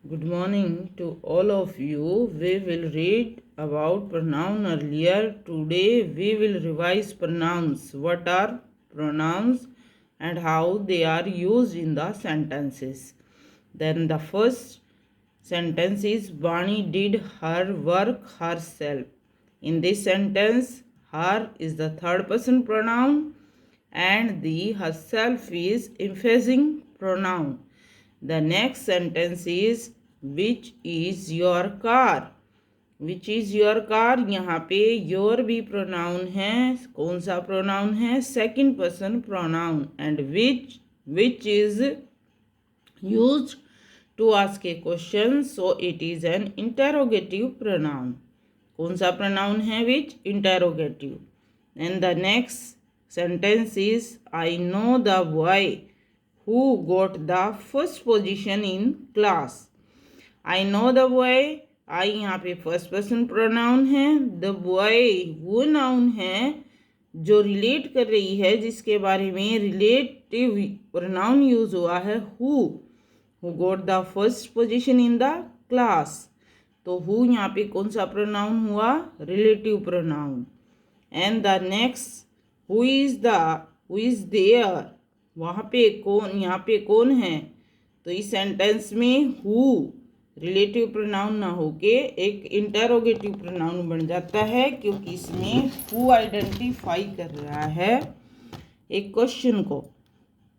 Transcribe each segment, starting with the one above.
Good morning to all of you. We will read about pronoun earlier. Today we will revise pronouns. What are pronouns and how they are used in the sentences. Then the first sentence is Bani did her work herself. In this sentence, her is the third person pronoun and the herself is emphasizing pronoun. The next sentence is which is your car. Which is your car. यहाँ पे your भी pronoun है. कौन सा pronoun है? Second person pronoun. And which is used to ask a question, so it is an interrogative pronoun. कौन सा pronoun है? Which. Interrogative. And the next sentence is I know the boy who got the first position in class. I know the boy. I यहाँ पे first person pronoun है. The boy वो noun है जो relate कर रही है, जिसके बारे में रिलेटिव प्रोनाउन यूज हुआ है. Who got the first position in the class. तो हु यहाँ पे कौन सा प्रोनाउन हुआ? Relative pronoun. And the next who is there. वहाँ पे कौन, यहाँ पे कौन है? तो इस सेंटेंस में हु रिलेटिव प्रोनाउन ना होके एक इंटेरोगेटिव प्रोनाउन बन जाता है, क्योंकि इसमें हु आइडेंटिफाई कर रहा है एक क्वेश्चन को.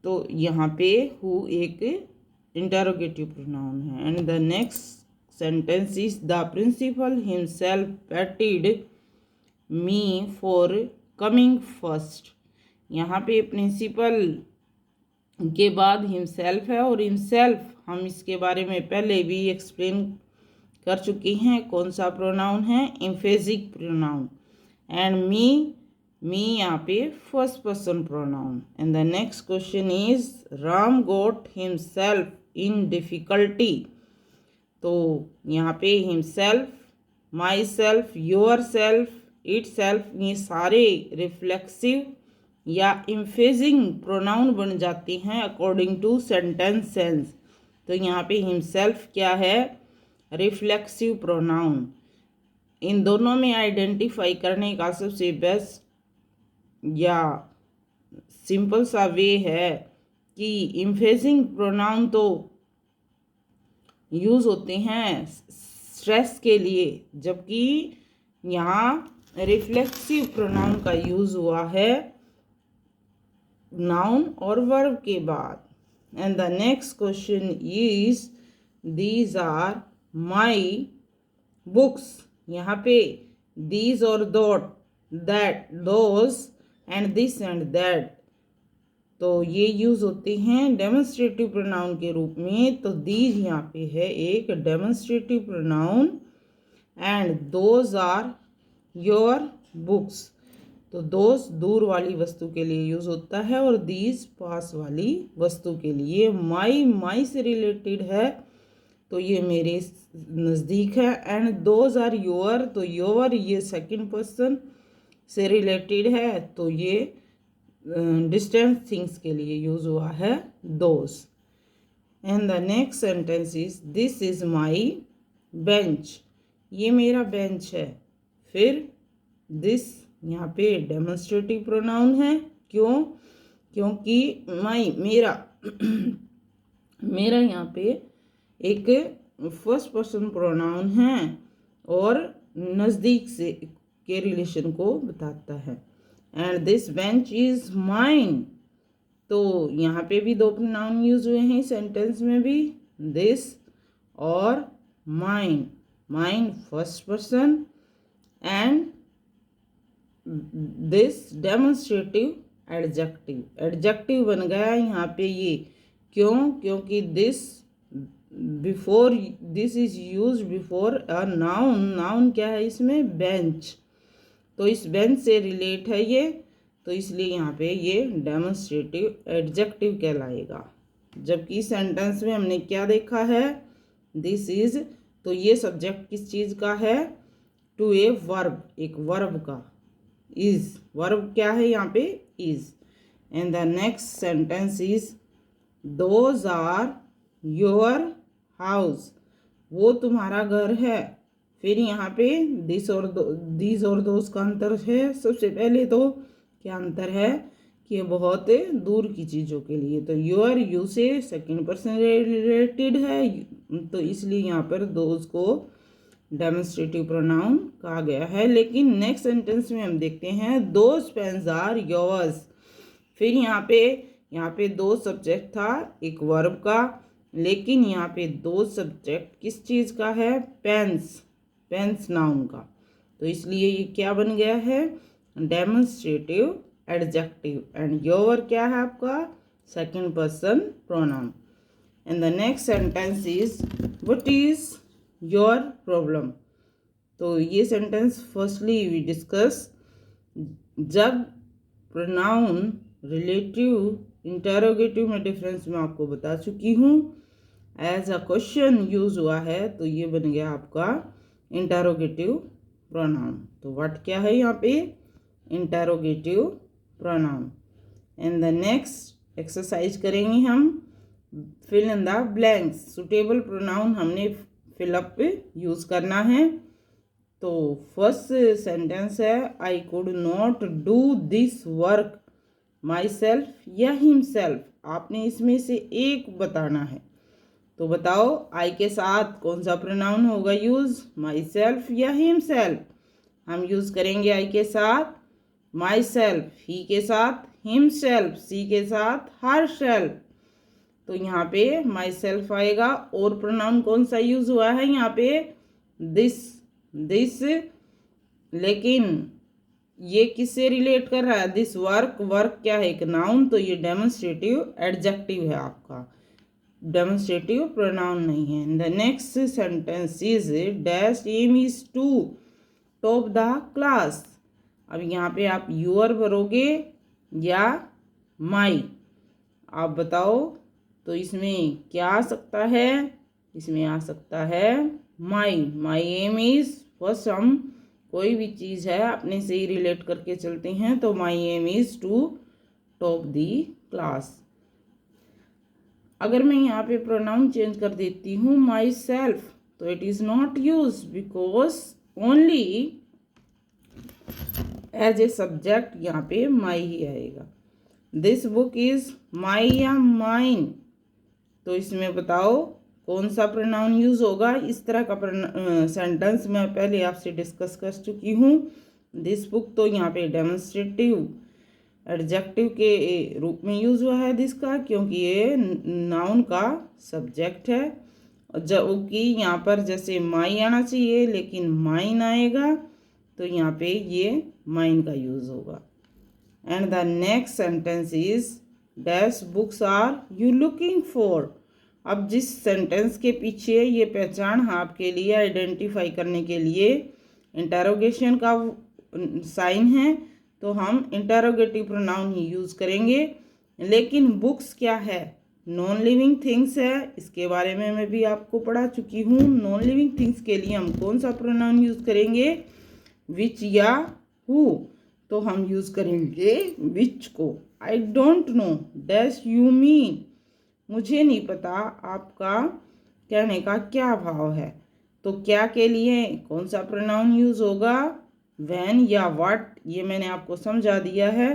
तो यहाँ पे हु एक इंटेरोगेटिव प्रोनाउन है. And the next sentence is the principal himself patted me for coming first. यहाँ पे प्रिंसिपल के बाद हिमसेल्फ है, और हिमसेल्फ हम इसके बारे में पहले भी एक्सप्लेन कर चुके हैं. कौन सा प्रोनाउन है? एम्फेसिक प्रोनाउन. एंड मी यहाँ पे first person pronoun. And the next question is Ram got himself in difficulty. तो यहाँ पे himself, my self, your self, it self, ये सारे रिफ्लेक्सिव या इम्फेजिंग प्रोनाउन बन जाते हैं अकॉर्डिंग टू सेंटेंस सेंस. तो यहाँ पे हिमसेल्फ क्या है? Reflexive pronoun. इन दोनों में आइडेंटिफाई करने का सबसे बेस्ट या सिंपल सा वे है कि इम्फेजिंग प्रोनाउन तो यूज़ होते हैं स्ट्रेस के लिए, जबकि यहाँ रिफ्लेक्सिव प्रोनाउन का यूज़ हुआ है नाउन और वर्ब के बाद. And the next question is these are my books. यहाँ पे दीज और that, those and this and that, तो ये यूज होते हैं डेमोन्स्ट्रेटिव प्रोनाउन के रूप में. तो दीज यहाँ पे है एक demonstrative pronoun. And those are your books. तो दोज दूर वाली वस्तु के लिए यूज़ होता है, और दीज पास वाली वस्तु के लिए. माई से रिलेटेड है, तो ये मेरे नज़दीक है. एंड दोज आर योर, तो योर ये सेकंड पर्सन से रिलेटेड है, तो ये डिस्टेंट थिंग्स के लिए यूज़ हुआ है those. And the next sentence is this is my bench. ये मेरा बेंच है. फिर दिस यहाँ पे डेमोन्स्ट्रेटिव प्रोनाउन है. क्यों? क्योंकि मेरा मेरा यहाँ पे एक फर्स्ट पर्सन प्रोनाउन है और नज़दीक से के रिलेशन को बताता है. And this bench is mine. तो यहाँ पे भी दो प्रोनाउन यूज हुए हैं सेंटेंस में भी, दिस और mine. Mine first person and this demonstrative adjective बन गया यहाँ पे ये. क्यों? क्योंकि this is use before a noun. Noun क्या है इसमें? बेंच. तो इस बेंच से रिलेट है ये, तो इसलिए यहाँ पे ये डेमोन्स्ट्रेटिव एडजेक्टिव कहलाएगा. जबकि सेंटेंस में हमने क्या देखा है? This is. तो ये सब्जेक्ट किस चीज़ का है? टू ए वर्ब, एक वर्ब का. इज वर्ब क्या है यहाँ पे? Is. And the next sentence is those are your house. वो तुम्हारा घर है। फिर यहाँ पे दिस और दोस का अंतर है। सबसे पहले तो क्या अंतर है कि ये बहुत दूर की चीज़ों के लिए, तो योर यू से सेकंड पर्सन रिलेटेड है, तो इसलिए यहाँ पर दोज को डेमोन्स्ट्रेटिव प्रोनाउन कहा गया है। लेकिन नेक्स्ट सेंटेंस में हम देखते हैं दोज पेन्स आर योर्स। फिर यहाँ पे दो सब्जेक्ट था एक वर्ब का, लेकिन यहाँ पे दो सब्जेक्ट किस चीज़ का है? पेन्स, पेन्स नाउन का। तो इसलिए ये क्या बन गया है? Demonstrative adjective. एंड योर क्या है आपका? Second person pronoun. And the next sentence is what is your problem. तो ये सेंटेंस फर्स्टली वी डिस्कस जब प्रोनाउन रिलेटिव इंटरोगेटिव में डिफरेंस मैं आपको बता चुकी हूँ। एज अ क्वेश्चन यूज हुआ है तो ये बन गया आपका इंटरोगेटिव प्रोनाउन। तो व्हाट क्या है यहाँ पे? Interrogative pronoun. And the next exercise करेंगे हम fill in the blanks. Suitable pronoun हमने फिलअप पे यूज करना है। तो फर्स्ट सेंटेंस है I could not do this work myself या हिमसेल्फ। आपने इसमें से एक बताना है। तो बताओ आई के साथ कौन सा प्रोनाउन होगा यूज? माई सेल्फ या हिमसेल्फ? हम यूज करेंगे आई के साथ माई सेल्फ, ही के साथ हिमसेल्फ, सी के साथ हर सेल्फ। तो यहाँ पे माई सेल्फ आएगा। और प्रोनाउन कौन सा यूज हुआ है यहाँ पे? दिस। लेकिन ये किससे रिलेट कर रहा है? This work. वर्क क्या है? एक नाउन। तो ये डेमोन्स्ट्रेटिव एडजेक्टिव है आपका, डेमोन्स्ट्रेटिव प्रोनाउन नहीं है। The next sentence is dash M is to top the class. अब यहाँ पे आप यूर भरोगे या माई, आप बताओ। तो इसमें क्या आ सकता है? इसमें आ सकता है माई। माई एम इज, फर्स्ट हम कोई भी चीज़ है अपने से ही रिलेट करके चलते हैं। तो my aim is to top the class. अगर मैं यहाँ पे प्रोनाउन चेंज कर देती हूँ माई सेल्फ, तो it is not use because only as a subject यहाँ पे माई ही आएगा। दिस बुक इज माई या माइन। तो इसमें बताओ कौन सा प्रोनाउन यूज होगा? इस तरह का सेंटेंस मैं पहले आपसे डिस्कस कर चुकी हूँ। दिस बुक तो यहाँ पे डेमोन्स्ट्रेटिव एडजेक्टिव के रूप में यूज हुआ है दिस का, क्योंकि ये नाउन का सब्जेक्ट है। जबकि यहाँ पर जैसे माई आना चाहिए लेकिन माइन आएगा, तो यहाँ पे ये माइन का यूज होगा। And the next sentence is dash books are you looking for. अब जिस सेंटेंस के पीछे ये पहचान आपके लिए आइडेंटिफाई करने के लिए इंटरोगेशन का साइन है, तो हम इंटरोगेटिव प्रोनाउन ही यूज़ करेंगे। लेकिन बुक्स क्या है? नॉन लिविंग थिंग्स है। इसके बारे में मैं भी आपको पढ़ा चुकी हूँ। नॉन लिविंग थिंग्स के लिए हम कौन सा प्रोनाउन यूज़ करेंगे? विच या हु। तो हम यूज़ करेंगे विच को। I don't know dash you mean. मुझे नहीं पता आपका कहने का क्या भाव है। तो क्या के लिए कौन सा प्रोनाउन यूज़ होगा? वैन या व्हाट। ये मैंने आपको समझा दिया है।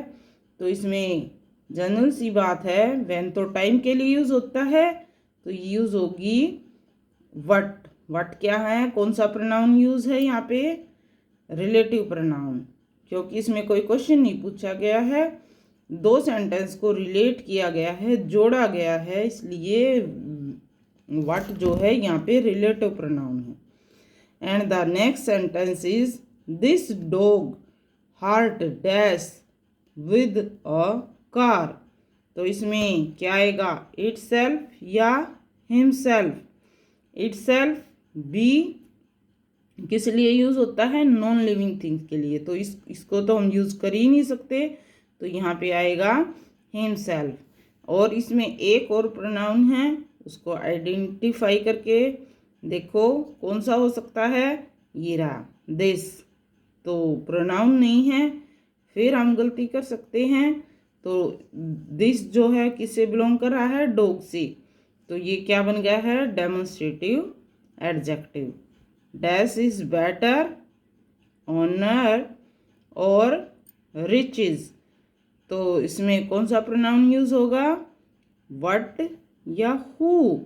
तो इसमें जनरल सी बात है, वैन तो टाइम के लिए यूज़ होता है, तो यूज़ होगी व्हाट। व्हाट क्या है? कौन सा प्रोनाउन यूज़ है यहाँ पे? रिलेटिव प्रोनाउन, क्योंकि इसमें कोई क्वेश्चन नहीं पूछा गया है, दो सेंटेंस को रिलेट किया गया है, जोड़ा गया है, इसलिए व्हाट जो है यहाँ पे रिलेटिव प्रोनाउन है। And the next sentence is this dog heart dash with a car. तो इसमें क्या आएगा? इट सेल्फ या हिमसेल्फ। इट सेल्फ बी किस लिए यूज़ होता है? नॉन लिविंग थिंग्स के लिए। तो इसको तो हम यूज़ कर ही नहीं सकते, तो यहाँ पे आएगा हिमसेल्फ। और इसमें एक और प्रोनाउन है, उसको आइडेंटिफाई करके देखो कौन सा हो सकता है? ये रहा दिस। तो प्रोनाउन नहीं है, फिर हम गलती कर सकते हैं। तो दिस जो है किससे बिलोंग कर रहा है? डॉग से। तो ये क्या बन गया है? Demonstrative adjective. Dash is better, honour और रिचेस। तो इसमें कौन सा प्रोनाउन यूज होगा, व्हाट या हु।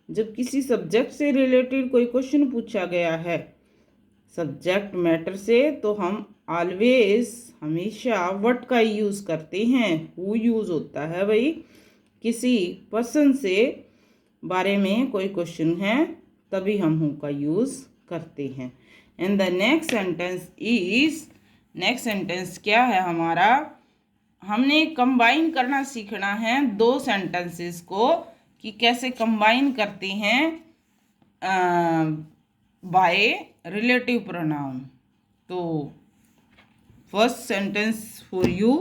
जब किसी सब्जेक्ट से रिलेटेड कोई क्वेश्चन पूछा गया है सब्जेक्ट मैटर से, तो हम ऑलवेज हमेशा व्हाट का यूज करते हैं। हु यूज होता है भाई किसी पर्सन से बारे में कोई क्वेश्चन है, तभी हम हु का यूज करते हैं। And the next sentence is, next sentence क्या है हमारा, हमने कंबाइन करना सीखना है दो सेंटेंसेस को कि कैसे कंबाइन करते हैं बाय रिलेटिव प्रोनाउन। तो first sentence for you,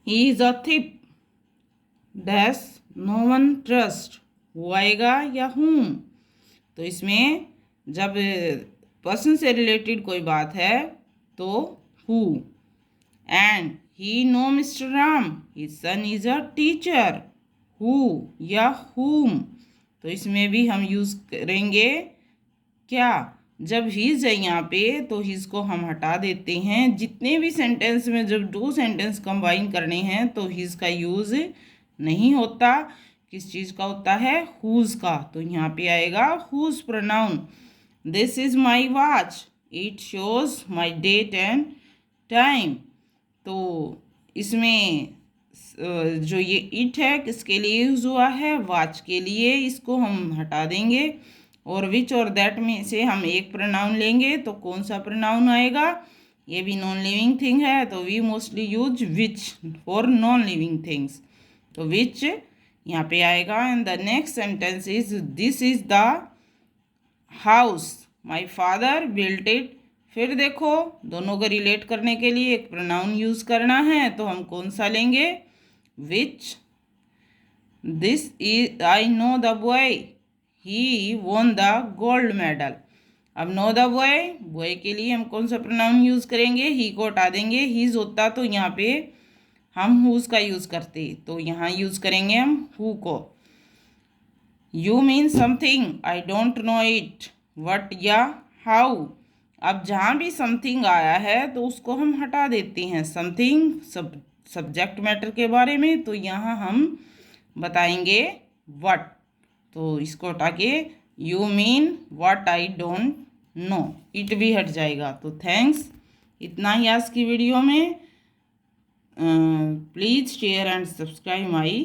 he is a thief dash no one trust. वो आएगा या हूँ। तो इसमें जब पर्सन से रिलेटेड कोई बात है तो who. And he know mister Ram, his son is a teacher. Who या हुम। तो इसमें भी हम यूज करेंगे क्या, जब हिज है यहाँ पे तो हिज को हम हटा देते हैं। जितने भी सेंटेंस में जब दो सेंटेंस कंबाइन करने हैं तो हिज का यूज नहीं होता, किस चीज का होता है, हुज का। तो यहाँ पे आएगा whose pronoun. This is my watch, it shows my date and time. तो इसमें जो ये इट है किसके लिए यूज हुआ है, वॉच के लिए। इसको हम हटा देंगे और विच और दैट में से हम एक प्रोनाउन लेंगे। तो कौन सा प्रोनाउन आएगा, ये भी नॉन लिविंग थिंग है तो we mostly use which for non living things. तो विच यहाँ पे आएगा। And the next sentence is, this is the house my father built it. फिर देखो दोनों को रिलेट करने के लिए एक प्रोनाउन यूज करना है, तो हम कौन सा लेंगे, which. This is, I know the boy, he won the gold medal. अब नो द बॉय, बॉय के लिए हम कौन सा प्रोनाउन यूज करेंगे, ही को हटा देंगे। हीज होता तो यहाँ पे हम हुज का यूज करते, तो यहाँ यूज करेंगे हम who co. You mean something, I don't know it, what या हाउ। अब जहाँ भी समथिंग आया है तो उसको हम हटा देते हैं। समथिंग सब्जेक्ट मैटर के बारे में, तो यहाँ हम बताएंगे वट। तो इसको हटा के you mean what I don't know, it भी हट जाएगा। तो थैंक्स, इतना ही आज की वीडियो में। Please share and subscribe my